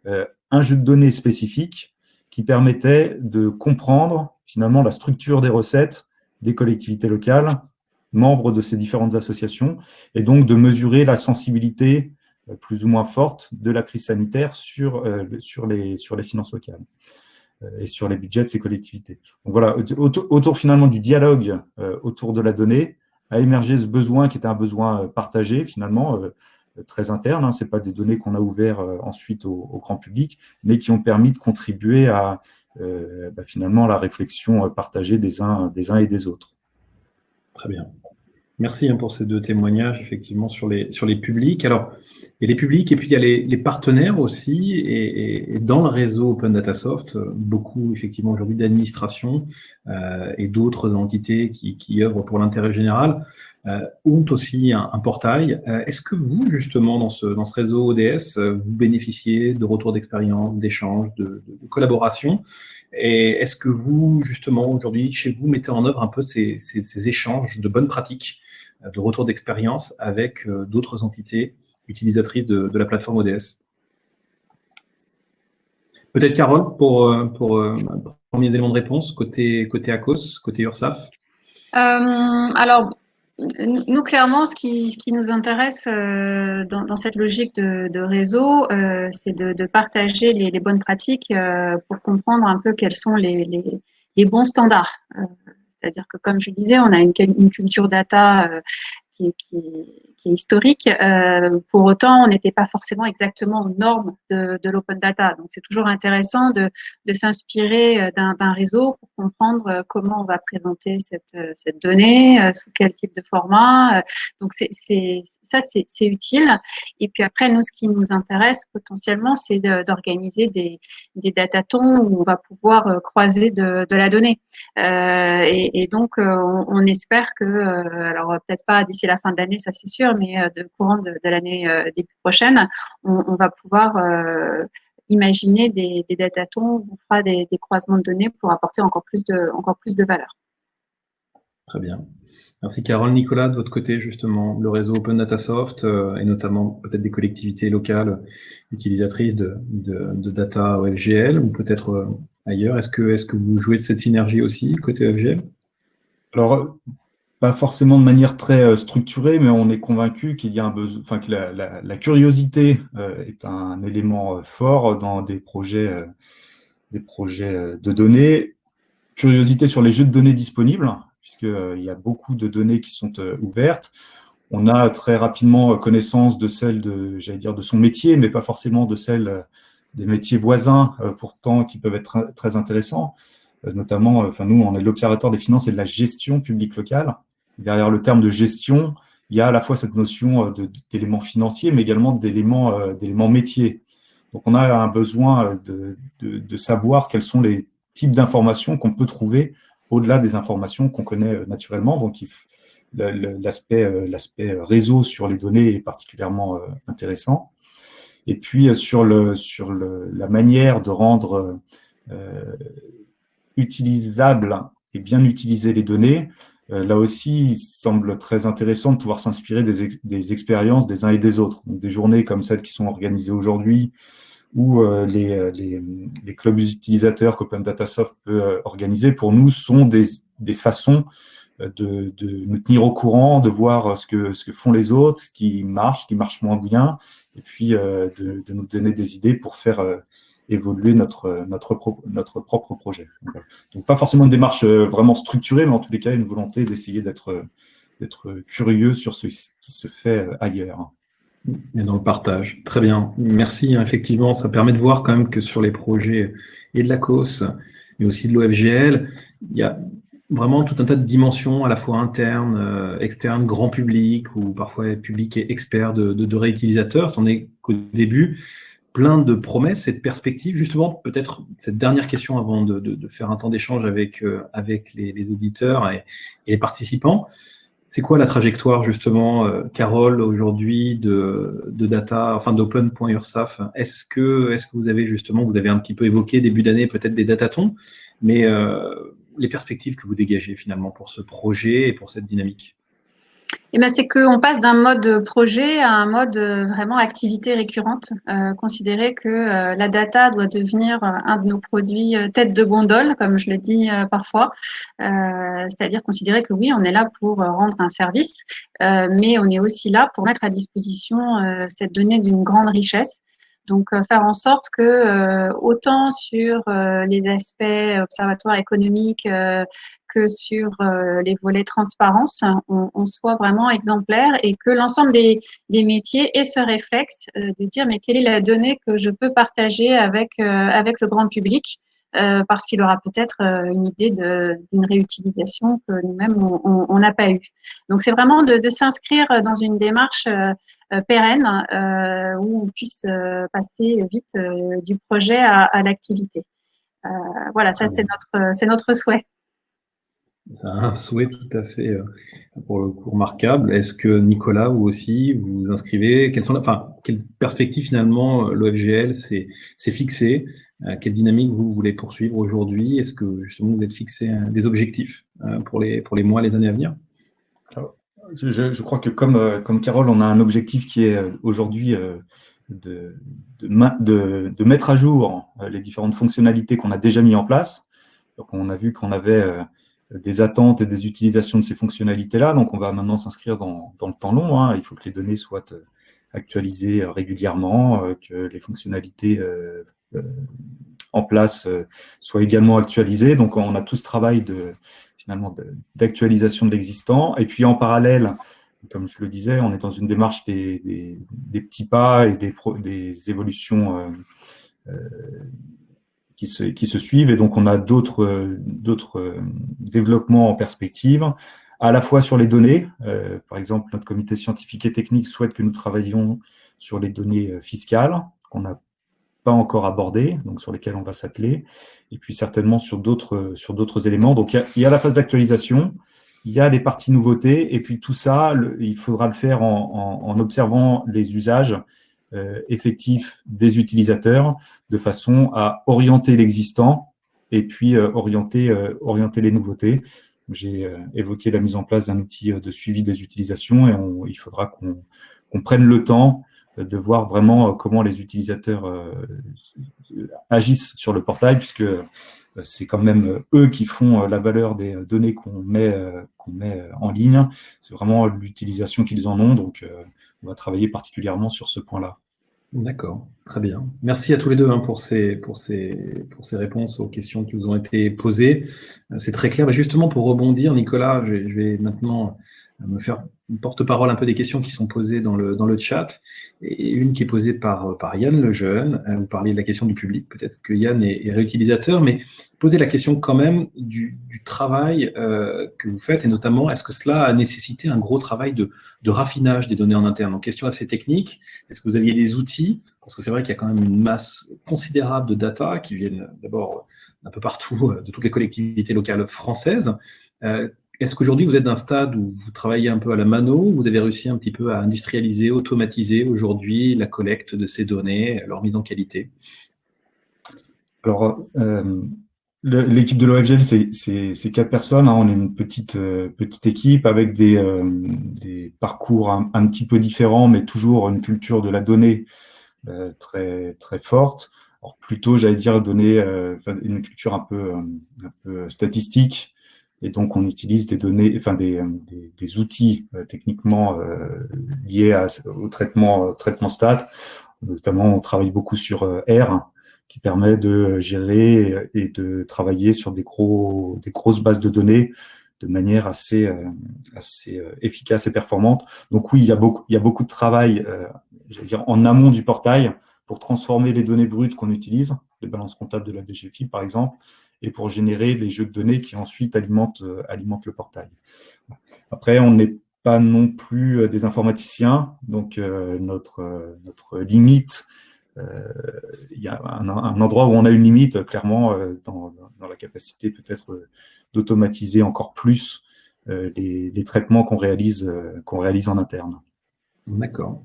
[SPEAKER 3] un jeu de données spécifique qui permettait de comprendre finalement la structure des recettes des collectivités locales, membres de ces différentes associations, et donc de mesurer la sensibilité plus ou moins forte de la crise sanitaire sur les finances locales et sur les budgets de ces collectivités. Donc voilà, autour finalement du dialogue autour de la donnée, a émergé ce besoin qui était un besoin partagé finalement, très interne, hein. Ce n'est pas des données qu'on a ouvertes ensuite au grand public, mais qui ont permis de contribuer à finalement la réflexion partagée des uns et des autres.
[SPEAKER 1] Très bien. Merci pour ces deux témoignages, effectivement, sur les publics. Alors, il y a les publics et puis il y a les partenaires aussi. Et dans le réseau Open Data Soft, beaucoup, effectivement, aujourd'hui d'administrations et d'autres entités qui œuvrent pour l'intérêt général ont aussi un portail. Est-ce que vous, justement, dans ce réseau ODS, vous bénéficiez de retours d'expérience, d'échanges, de collaboration? Et est-ce que vous, justement, aujourd'hui, chez vous, mettez en œuvre un peu ces échanges de bonnes pratiques, de retours d'expérience avec d'autres entités utilisatrices de la plateforme ODS? Peut-être Carole, pour premiers éléments de réponse, côté ACOS, côté URSAF.
[SPEAKER 2] Alors, nous, clairement, ce qui nous intéresse dans cette logique de réseau, c'est de partager les bonnes pratiques pour comprendre un peu quels sont les bons standards. C'est-à-dire que, comme je disais, on a une culture data qui est historique. Pour autant, on n'était pas forcément exactement aux normes de l'open data. Donc, c'est toujours intéressant de s'inspirer d'un réseau pour comprendre comment on va présenter cette donnée, sous quel type de format. Donc, c'est utile. Et puis après, nous, ce qui nous intéresse potentiellement, c'est d'organiser des datatons où on va pouvoir croiser de la donnée. Et donc, on espère que, alors peut-être pas d'ici la fin de l'année, ça c'est sûr, mais de courant de l'année début prochaine, on va pouvoir imaginer des datatons où on fera des croisements de données pour apporter encore plus de valeur.
[SPEAKER 1] Très bien. Merci Carole. Nicolas, de votre côté, justement, le réseau Open Data Soft et notamment peut-être des collectivités locales utilisatrices de data OFGL ou peut-être ailleurs. Est-ce que vous jouez de cette synergie aussi côté OFGL?
[SPEAKER 3] Alors, pas forcément de manière très structurée, mais on est convaincu qu'il y a un besoin, enfin que la curiosité est un élément fort dans des projets de données. Curiosité sur les jeux de données disponibles, puisqu'il y a beaucoup de données qui sont ouvertes. On a très rapidement connaissance de celles j'allais dire, de son métier, mais pas forcément de celles des métiers voisins, pourtant, qui peuvent être très intéressants. Notamment, nous, on est l'Observatoire des finances et de la gestion publique locale. Derrière le terme de gestion, il y a à la fois cette notion d'éléments financiers, mais également d'éléments métiers. Donc, on a un besoin de savoir quels sont les types d'informations qu'on peut trouver au-delà des informations qu'on connaît naturellement. Donc, l'aspect réseau sur les données est particulièrement intéressant. Et puis, sur la manière de rendre utilisables et bien utiliser les données, là aussi, il semble très intéressant de pouvoir s'inspirer des expériences des uns et des autres. Donc, des journées comme celles qui sont organisées aujourd'hui, où les clubs utilisateurs qu'Open Data Soft peut organiser, pour nous, sont des façons de nous tenir au courant, de voir ce que font les autres, ce qui marche moins bien, et puis de nous donner des idées pour faire évoluer notre propre projet. Donc, pas forcément une démarche vraiment structurée, mais en tous les cas, une volonté d'essayer d'être curieux sur ce qui se fait ailleurs.
[SPEAKER 1] Et dans le partage. Très bien. Merci. Effectivement, ça permet de voir quand même que sur les projets et de la COS, mais aussi de l'OFGL, il y a vraiment tout un tas de dimensions à la fois internes, externes, grand public ou parfois public et expert de réutilisateurs. C'en est qu'au début. Plein de promesses et de perspectives. Justement, peut-être cette dernière question avant de faire un temps d'échange avec les auditeurs et les participants. C'est quoi la trajectoire, justement, Carole, aujourd'hui, de data, enfin d'open.ursaf? Est-ce que vous avez justement, vous avez un petit peu évoqué début d'année peut-être des datatons, mais les perspectives que vous dégagez finalement pour ce projet et pour cette dynamique?
[SPEAKER 2] Eh ben, c'est qu'on passe d'un mode projet à un mode vraiment activité récurrente. Considérer que la data doit devenir un de nos produits tête de gondole, comme je le dis parfois. C'est-à-dire considérer que oui, on est là pour rendre un service, mais on est aussi là pour mettre à disposition cette donnée d'une grande richesse. Donc, faire en sorte que autant sur les aspects observatoires économiques que sur les volets transparence, on soit vraiment exemplaire et que l'ensemble des métiers aient ce réflexe de dire mais quelle est la donnée que je peux partager avec le grand public parce qu'il aura peut-être une idée d'une réutilisation que nous-mêmes on n'a pas eue. Donc c'est vraiment de s'inscrire dans une démarche pérenne où on puisse passer vite du projet à l'activité. Voilà, ça c'est notre souhait.
[SPEAKER 1] C'est un souhait tout à fait, pour le coup, remarquable. Est-ce que Nicolas, vous aussi, vous vous inscrivez? Quelle perspective finalement l'OFGL s'est fixé? Quelle dynamique vous voulez poursuivre aujourd'hui? Est-ce que justement vous êtes fixé des objectifs pour les mois, les années à venir?
[SPEAKER 3] Alors, je crois que comme Carole, on a un objectif qui est aujourd'hui de mettre à jour les différentes fonctionnalités qu'on a déjà mis en place. Donc, on a vu qu'on avait des attentes et des utilisations de ces fonctionnalités-là. Donc, on va maintenant s'inscrire dans le temps long. Hein. Il faut que les données soient actualisées régulièrement, que les fonctionnalités en place soient également actualisées. Donc, on a tout ce travail d'actualisation de l'existant. Et puis, en parallèle, comme je le disais, on est dans une démarche des petits pas et des évolutions qui se suivent, et donc on a d'autres développements en perspective, à la fois sur les données. Par exemple, notre comité scientifique et technique souhaite que nous travaillions sur les données fiscales, qu'on n'a pas encore abordées, donc sur lesquelles on va s'atteler, et puis certainement sur d'autres éléments. Donc il y a la phase d'actualisation, il y a les parties nouveautés, et puis tout ça, il faudra le faire en observant les usages effectifs des utilisateurs, de façon à orienter l'existant et puis orienter les nouveautés. J'ai évoqué la mise en place d'un outil de suivi des utilisations et il faudra qu'on prenne le temps de voir vraiment comment les utilisateurs agissent sur le portail, puisque c'est quand même eux qui font la valeur des données qu'on met en ligne. C'est vraiment l'utilisation qu'ils en ont, donc on va travailler particulièrement sur ce point-là.
[SPEAKER 1] D'accord, très bien. Merci à tous les deux pour ces réponses aux questions qui vous ont été posées. C'est très clair. Justement, pour rebondir, Nicolas, je vais maintenant me faire une porte-parole un peu des questions qui sont posées dans le chat, et une qui est posée par Yann Lejeune. Vous parliez de la question du public, peut-être que Yann est réutilisateur, mais posez la question quand même du travail que vous faites, et notamment, est-ce que cela a nécessité un gros travail de raffinage des données en interne? Donc, question assez technique, est-ce que vous aviez des outils? Parce que c'est vrai qu'il y a quand même une masse considérable de data qui viennent d'abord d'un peu partout, de toutes les collectivités locales françaises. Est-ce qu'aujourd'hui, vous êtes d'un stade où vous travaillez un peu à la mano, où vous avez réussi un petit peu à industrialiser, automatiser aujourd'hui la collecte de ces données, leur mise en qualité?
[SPEAKER 3] Alors, l'équipe de l'OFGL, c'est 4 personnes. On est une petite équipe avec des parcours un petit peu différents, mais toujours une culture de la donnée très, très forte. Alors, plutôt, j'allais dire, une culture un peu statistique. Et donc, on utilise des données, enfin des outils techniquement liés au traitement stat. Notamment, on travaille beaucoup sur R, qui permet de gérer et de travailler sur des grosses bases de données de manière assez efficace et performante. Donc oui, il y a beaucoup de travail, j'allais dire, en amont du portail pour transformer les données brutes qu'on utilise, les balances comptables de la DGFiP par exemple, et pour générer les jeux de données qui ensuite alimentent le portail. Après, on n'est pas non plus des informaticiens, donc notre limite, il y a un endroit où on a une limite, clairement, dans la capacité peut-être d'automatiser encore plus les traitements qu'on réalise en interne.
[SPEAKER 1] D'accord.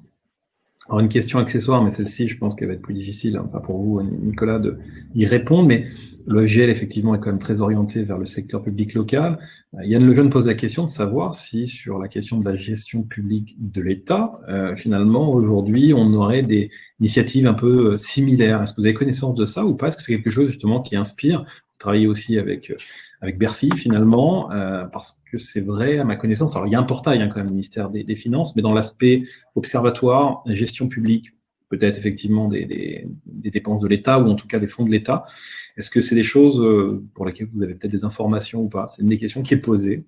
[SPEAKER 1] Alors, une question accessoire, mais celle-ci, je pense qu'elle va être plus difficile, enfin pour vous, Nicolas, d'y répondre, mais l'OFGL, effectivement, est quand même très orienté vers le secteur public local. Yann Lejeune pose la question de savoir si, sur la question de la gestion publique de l'État, finalement, aujourd'hui, on aurait des initiatives un peu similaires. Est-ce que vous avez connaissance de ça ou pas? Est-ce que c'est quelque chose, justement, qui inspire? Vous travaillez aussi avec Bercy, finalement, parce que c'est vrai, à ma connaissance, alors il y a un portail quand même, le ministère des Finances, mais dans l'aspect observatoire, gestion publique, peut-être effectivement des dépenses de l'État, ou en tout cas des fonds de l'État, est-ce que c'est des choses pour lesquelles vous avez peut-être des informations ou pas? C'est une des questions qui est posée.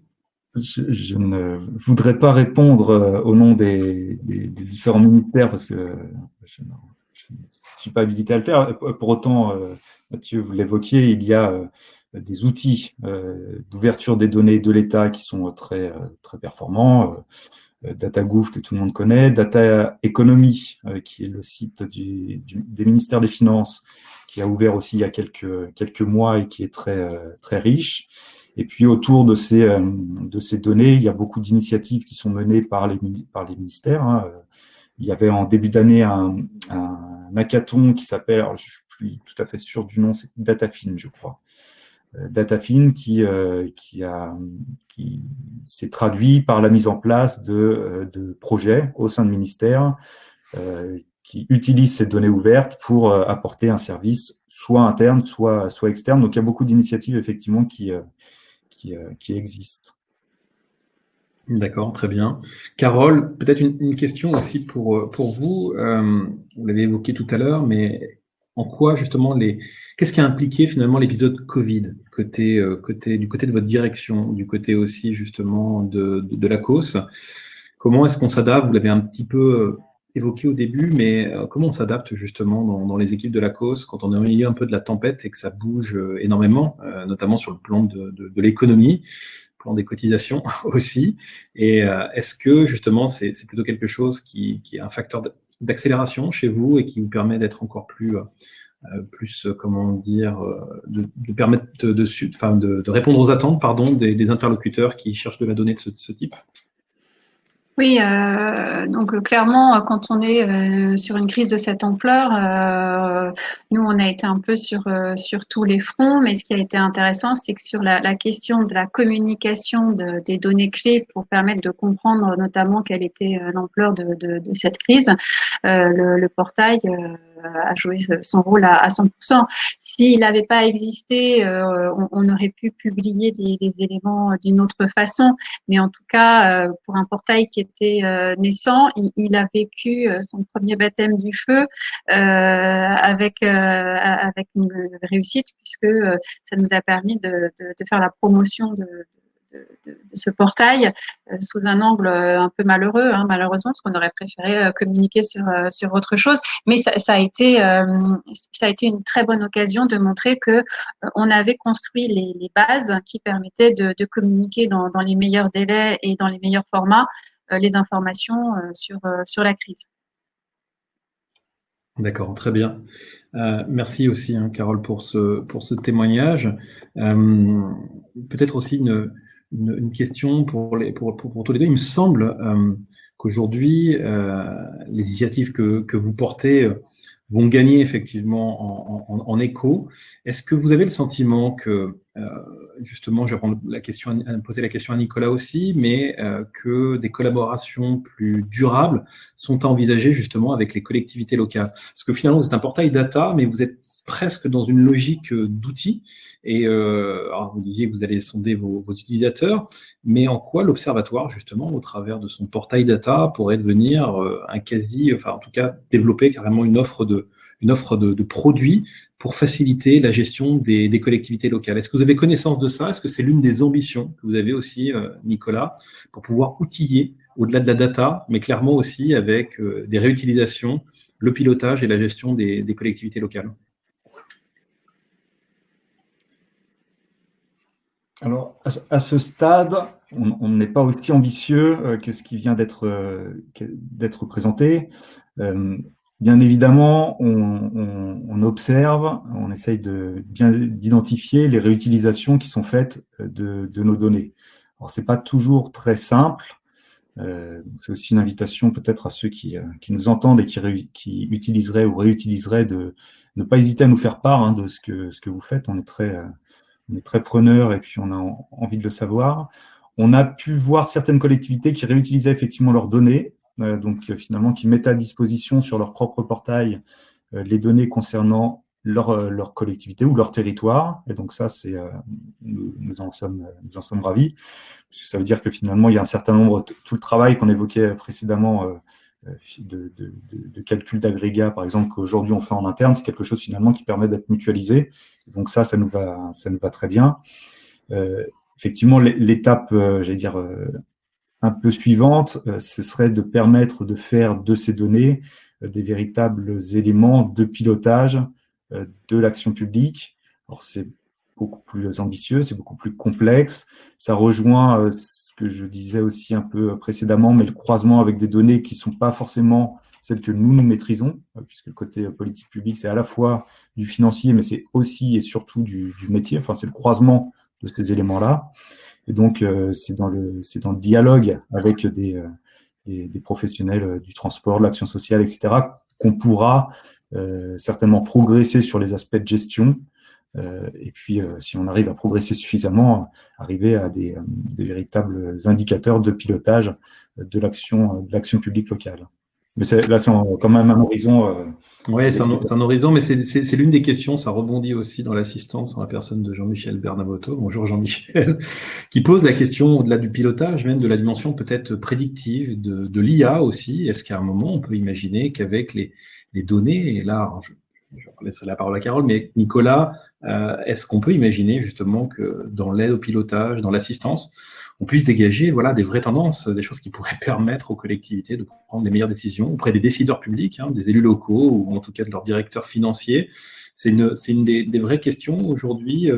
[SPEAKER 3] Je ne voudrais pas répondre au nom des différents ministères, parce que je ne suis pas habilité à le faire. Pour autant, Mathieu, vous l'évoquiez, il y a des outils d'ouverture des données de l'État qui sont très, très performants. DataGouv, que tout le monde connaît, Data Economy, qui est le site des ministères des Finances, qui a ouvert aussi il y a quelques mois et qui est très, très riche. Et puis autour de ces données, il y a beaucoup d'initiatives qui sont menées par les ministères. Il y avait en début d'année un hackathon qui s'appelle, alors je ne suis plus tout à fait sûr du nom, c'est DataFin, je crois. DataFin qui s'est traduit par la mise en place de projets au sein de ministères qui utilisent ces données ouvertes pour apporter un service soit interne, soit externe. Donc il y a beaucoup d'initiatives effectivement qui existent.
[SPEAKER 1] D'accord, très bien. Carole, peut-être une question aussi pour vous. Vous l'avez évoqué tout à l'heure, mais en quoi justement qu'est-ce qui a impliqué finalement l'épisode Covid du côté de votre direction, du côté aussi justement de la COS? Comment est-ce qu'on s'adapte? Vous l'avez un petit peu évoqué au début, mais comment on s'adapte justement dans les équipes de la COS quand on est au milieu un peu de la tempête et que ça bouge énormément, notamment sur le plan de l'économie, plan des cotisations aussi. Et est-ce que justement c'est plutôt quelque chose qui est un facteur d'accélération chez vous et qui vous permet d'être encore plus comment dire, de permettre de répondre aux attentes, pardon, des interlocuteurs qui cherchent de la donnée de ce type?
[SPEAKER 2] Oui, donc clairement, quand on est sur une crise de cette ampleur, nous on a été un peu sur tous les fronts, mais ce qui a été intéressant, c'est que sur la question de la communication des données clés pour permettre de comprendre notamment quelle était l'ampleur de cette crise, le portail a joué son rôle à 100%. S'il n'avait pas existé, on aurait pu publier les éléments d'une autre façon. Mais en tout cas, pour un portail qui était naissant, il a vécu son premier baptême du feu avec une réussite, puisque ça nous a permis de faire la promotion de ce portail sous un angle un peu malheureux, hein, malheureusement, parce qu'on aurait préféré communiquer sur autre chose. Mais ça a été une très bonne occasion de montrer que on avait construit les bases qui permettaient de communiquer dans les meilleurs délais et dans les meilleurs formats les informations sur la crise.
[SPEAKER 1] D'accord, très bien. Merci aussi, hein, Carole, pour ce témoignage. Peut-être aussi une question pour tous les deux. Il me semble qu'aujourd'hui, les initiatives que vous portez vont gagner effectivement en écho. Est-ce que vous avez le sentiment que, justement, je vais poser la question à Nicolas aussi, mais que des collaborations plus durables sont à envisager justement avec les collectivités locales? Parce que finalement, vous êtes un portail data, mais vous êtes presque dans une logique d'outils. Et alors vous disiez que vous allez sonder vos utilisateurs, mais en quoi l'Observatoire, justement, au travers de son portail data, pourrait devenir enfin en tout cas développer carrément une offre de produits pour faciliter la gestion des collectivités locales. Est-ce que vous avez connaissance de ça? Est-ce que c'est l'une des ambitions que vous avez aussi, Nicolas, pour pouvoir outiller au-delà de la data, mais clairement aussi avec des réutilisations, le pilotage et la gestion des collectivités locales?
[SPEAKER 3] Alors, à ce stade, on n'est pas aussi ambitieux que ce qui vient d'être présenté. Bien évidemment, on observe, on essaye d'identifier les réutilisations qui sont faites de nos données. Alors, c'est pas toujours très simple. C'est aussi une invitation peut-être à ceux qui nous entendent et qui utiliseraient ou réutiliseraient de ne pas hésiter à nous faire part, hein, de ce que vous faites. On est très preneurs et puis on a envie de le savoir. On a pu voir certaines collectivités qui réutilisaient effectivement leurs données, donc finalement qui mettaient à disposition sur leur propre portail les données concernant leur collectivité ou leur territoire. Et donc ça, nous en sommes ravis, parce que ça veut dire que finalement, il y a un certain nombre, tout le travail qu'on évoquait précédemment de calcul d'agrégat, par exemple, qu'aujourd'hui on fait en interne, c'est quelque chose finalement qui permet d'être mutualisé. Donc ça nous va très bien. Effectivement, l'étape, j'allais dire, un peu suivante, ce serait de permettre de faire de ces données des véritables éléments de pilotage de l'action publique. Alors c'est beaucoup plus ambitieux, c'est beaucoup plus complexe. Ça rejoint ce que je disais aussi un peu précédemment, mais le croisement avec des données qui ne sont pas forcément celles que nous maîtrisons, puisque le côté politique publique, c'est à la fois du financier, mais c'est aussi et surtout du métier. Enfin, c'est le croisement de ces éléments-là. Et donc, c'est dans le dialogue avec des professionnels du transport, de l'action sociale, etc., qu'on pourra certainement progresser sur les aspects de gestion. Et puis, si on arrive à progresser suffisamment, arriver à des véritables indicateurs de pilotage de l'action publique locale. Mais là, c'est quand même un horizon.
[SPEAKER 1] Oui, c'est un horizon, mais c'est l'une des questions. Ça rebondit aussi dans l'assistance en la personne de Jean-Michel Bernabotto. Bonjour Jean-Michel, qui pose la question au-delà du pilotage, même de la dimension peut-être prédictive de l'IA aussi. Est-ce qu'à un moment, on peut imaginer qu'avec les données, et là, je laisse la parole à Carole, mais Nicolas, est-ce qu'on peut imaginer justement que dans l'aide au pilotage, dans l'assistance, on puisse dégager des vraies tendances, des choses qui pourraient permettre aux collectivités de prendre les meilleures décisions auprès des décideurs publics, hein, des élus locaux ou en tout cas de leurs directeurs financiers. C'est une des vraies questions aujourd'hui,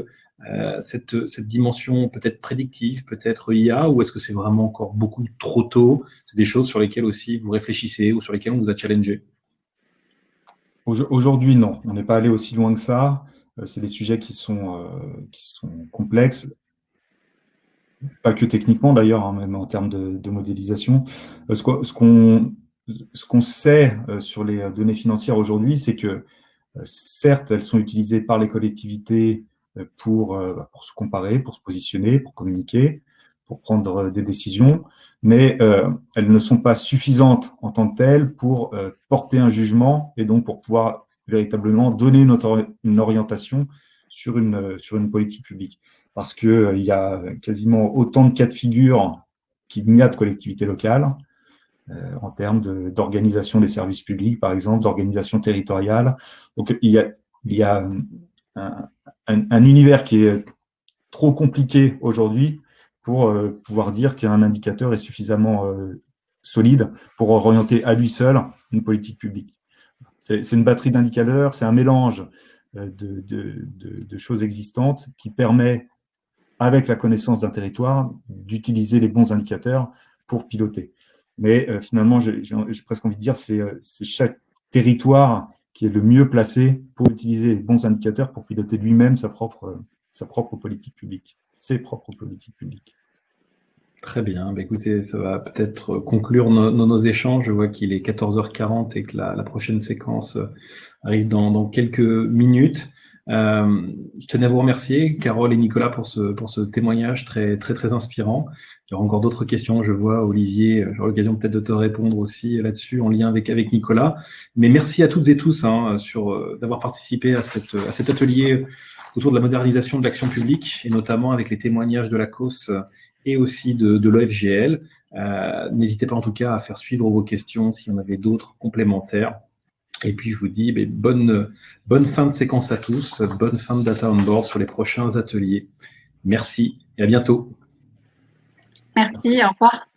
[SPEAKER 1] cette dimension peut-être prédictive, peut-être IA, ou est-ce que c'est vraiment encore beaucoup trop tôt? C'est des choses sur lesquelles aussi vous réfléchissez ou sur lesquelles on vous a challengé?
[SPEAKER 3] Aujourd'hui, non. On n'est pas allé aussi loin que ça. C'est des sujets qui sont complexes. pas que techniquement d'ailleurs, hein, même en termes de modélisation. Ce qu'on sait sur les données financières aujourd'hui, c'est que certes, elles sont utilisées par les collectivités pour se comparer, pour se positionner, pour communiquer, pour prendre des décisions, mais elles ne sont pas suffisantes en tant que telles pour porter un jugement et donc pour pouvoir véritablement donner une orientation sur une politique publique. Parce qu'il y a quasiment autant de cas de figure qu'il n'y a de collectivités locales, en termes d'organisation des services publics, par exemple, d'organisation territoriale. Donc, il y a un univers qui est trop compliqué aujourd'hui pour pouvoir dire qu'un indicateur est suffisamment solide pour orienter à lui seul une politique publique. C'est une batterie d'indicateurs, c'est un mélange de choses existantes qui permet, avec la connaissance d'un territoire, d'utiliser les bons indicateurs pour piloter. Mais finalement, j'ai presque envie de dire, c'est chaque territoire qui est le mieux placé pour utiliser les bons indicateurs pour piloter lui-même sa propre politique publique, ses propres politiques publiques.
[SPEAKER 1] Très bien. Bah, écoutez, ça va peut-être conclure nos échanges. Je vois qu'il est 14h40 et que la prochaine séquence arrive dans quelques minutes. Je tenais à vous remercier, Carole et Nicolas, pour ce témoignage très, très, très inspirant. Il y aura encore d'autres questions, je vois, Olivier. J'aurai l'occasion peut-être de te répondre aussi là-dessus en lien avec Nicolas. Mais merci à toutes et tous d'avoir participé à cet atelier autour de la modernisation de l'action publique et notamment avec les témoignages de la COS et aussi de l'OFGL. N'hésitez pas en tout cas à faire suivre vos questions s'il y en avait d'autres complémentaires. Et puis, je vous dis bonne fin de séquence à tous, bonne fin de Data on Board sur les prochains ateliers. Merci et à bientôt.
[SPEAKER 2] Merci, au revoir.